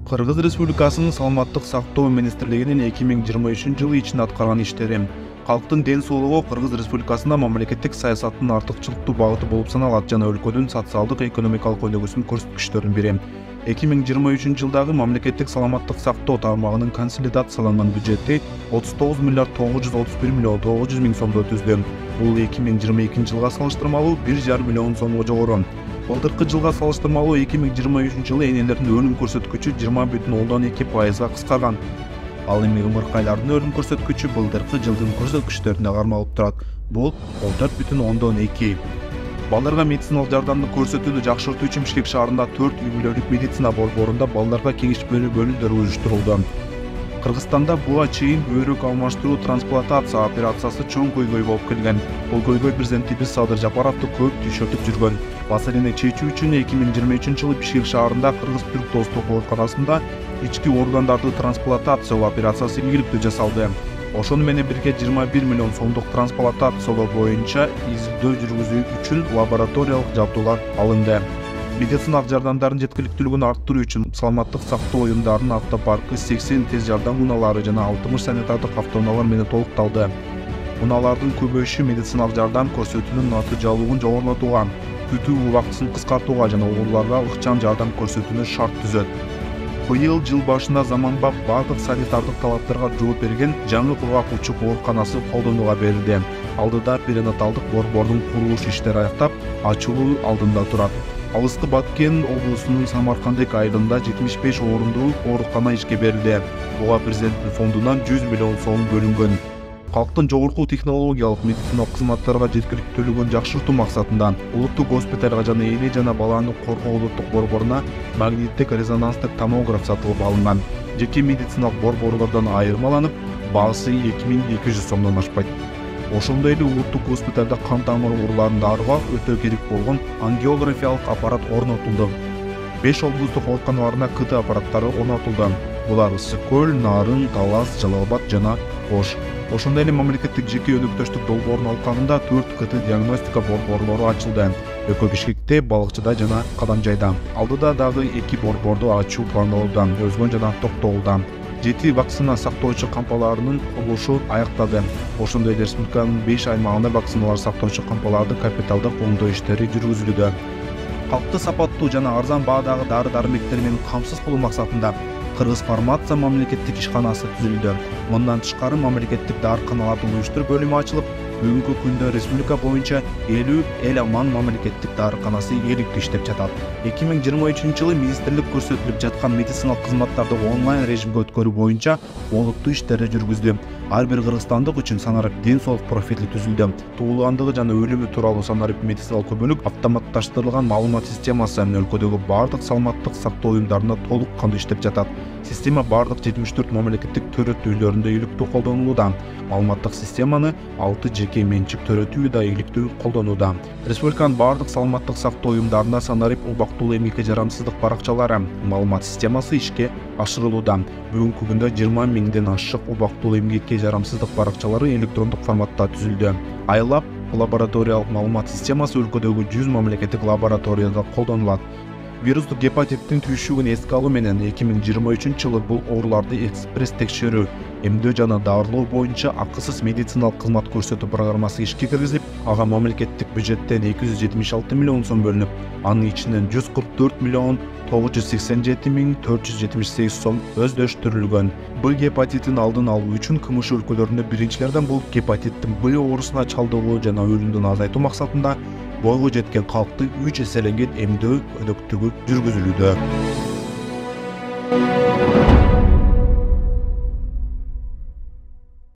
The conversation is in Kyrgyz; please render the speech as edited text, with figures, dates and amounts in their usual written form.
Кыргыз Республикасынын Саламаттык сактоо министрлигинин 2023-жылы ичинде аткарган иштери. Калктын ден соолугу Кыргыз Республикасында мамлекеттик саясаттын артыкчылыктуу багыты болуп саналат жана өлкөнүн социалдык экономикалык өнүгүүсүнүн көрсөткүчтөрүнүн бири. 2023-жылдагы мамлекеттик саламаттык сактоо тармагынын консолидацияланган бюджети 39 миллиард 931 миллион 900 миң сомду түздү. Бул 2022-жылга салыштырмалуу 1,5 миллион сомго жогору. Былтыркы жылга салыштырмалуу 2023-жылы энелердин өлүм көрсөткүчү 20,2%га кыскарган. Ал эми ымыркайлардын өлүм көрсөткүчү былтыркы жылдын көрсөткүчтөрүнө кармалып турат. Бул 14,2. Балдарга медициналык жардамды көрсөтүүнү жакшыртуу үчүн Бишкек шаарында 4 үй бүлөлүк медицина борборунда балдарга кеңеш берүү бөлүмдөрү уюштурулду. Кыргызстанда буга чейин бөйрөк алмаштыруу трансплантация операциясы чоң көйгөй болуп келген. Бул көйгөй президентибиз Садыр Жапаровду көп түйшөтүп жүргөн. Маселени чечүү үчүн 2023-жылы Бишкек шаарында Кыргыз-Түрк достук ооруканасында ички органдарды трансплантациялоо операциясы ийгиликтүү жасалды. Ошону менен бирге 21 миллион сомдук трансплантациялоо боюнча изилдөө жүргүзүү үчүн лабораториялык жабдуулар алынды. Медициналык жардамдардын жеткиликтүүлүгүн арттыруу үчүн саламаттык сактоо уюмдарынын автопаркы 80 тез жардам унаалары жана 60 санитардык автоунаалар менен толукталды. Унаалардын көбөйүшү медициналык жардам көрсөтүүнүн натыйжалуулугун жогорулатууга, күтүү убактысын кыскартууга жана ооруларга ыкчам жардам көрсөтүүнү шарт түзөт. Быйыл жыл башында заманбап бардык санитардык талаптарга жооп берген жаңы Кургак Учук ооруканасы колдонууга берилди. Алдыда перинаталдык борбордун курулуш иштери аяктап, ачылуу алдында турат. Алыскы Баткен облусунун Самаркандек айылында 75 орундуу оорукана ишке берилди. Буга президенттин фондунан 100 миллион сом бөлүнгөн. Калктын жогорку технологиялык медициналык кызматтарга жеткиликтүүлүгүн жакшыртуу максатында улуттук госпиталга жана эне жана баланы коргоо улуттук борборуна магниттик резонанстык томограф сатылып алынган. Жеке медициналык борборлордон айырмаланып, баасы 2200 сомдон ашпайт. Ошондой эле улуттук госпиталда кан тамыр ооруларын дарыга өтө керек болгон ангиографиялык аппарат орнотулду. 5 облустук ооруканаларына КТ аппараттары орнотулду. Булар Ысык көл, Нарын, Талас, Жалал Абад жана Ош. Ошондой эле мамлекеттик жеке өнөктөштүк долбоорунун алкагында 4 КТ диагностика борборлору ачылды. Экөө Бишкекте, Балыкчыда жана Кадамжайда. Алдыда дагы 2 борборду ачуу пландалууда, Өзгөн жана Токтогулда. 7 вакцина сактоочу кампаларынын курулушу аякталды. Ошондой эле республиканын 5 аймагында вакциналар сактоочу кампаларды капиталдык оңдоо иштери жүргүзүлүүдө. Калкты сапаттуу жана арзан баадагы дары-дармектер менен камсыз кылуу максатында Кыргыз фармация мамлекеттик ишканасы түзүлдү. Мындан тышкары мамлекеттик дарыканалардын уюштур бөлүмү ачылып, бүгүнкү күндө республика боюнча 50 эл аман мамлекеттик дарыканасы ийгиликтүү иштеп жатат. 2023-жылы министрлик көрсөтүлүп жаткан медициналык кызматтарды онлайн режимге өткөрүү боюнча олуттуу иштери жүргүздү. Ар бир кыргызстандык үчүн санарип ден соолук профили түзүлдү. Туулгандыгы жана өлүмү тууралуу санарип медициналык көмөлүк автоматташтырылган маалымат системасы өлкөдөгү бардык саламаттык сактоо уюмдарында толук кандуу иштеп жатат. Система бардык 74 мамлекеттик төрөт үйлөрүндө ийгиликтүү колдонулууда. Маалыматтык системаны 6 жеке менчик төрөт үйү да ийгиликтүү колдонууда. Республиканын бардык саламаттык сактоо уюмдарында санарип убактылуу эмгекке жарамсыздык баракчалары маалымат системасы ишке ашырылууда. Бүгүнкү күндө 20 миңден ашык убактылуу эмгекке жарамсыздык баракчалары электрондук форматта түзүлдү. Айлап лабораториялык маалымат системасы өлкөдөгү 100 мамлекеттик лабораторияда колдонулат. Вирустук гепатиттин түйшүгүн эске алуу менен 2023-жылы бул ооруларды экспресс текшерүү, эмдөө жана дарылоо боюнча акысыз медициналык кызмат көрсөтүү программасы ишке киргизилип, ага мамлекеттик бюджеттен 276 миллион сом бөлүнүп, анын ичинен 144 миллион 987 миң 478 сом өздөштүрүлгөн. Б гепатитин алдын алуу үчүн КМШ өлкөлөрүндө биринчилерден болуп гепатиттин Б оорусуна чалдыгуу жана өлүмдүн азайтуу максатында бойго жеткен калкты 3 эселенген эмдөө өнөктүгү жүргүзүлүүдө.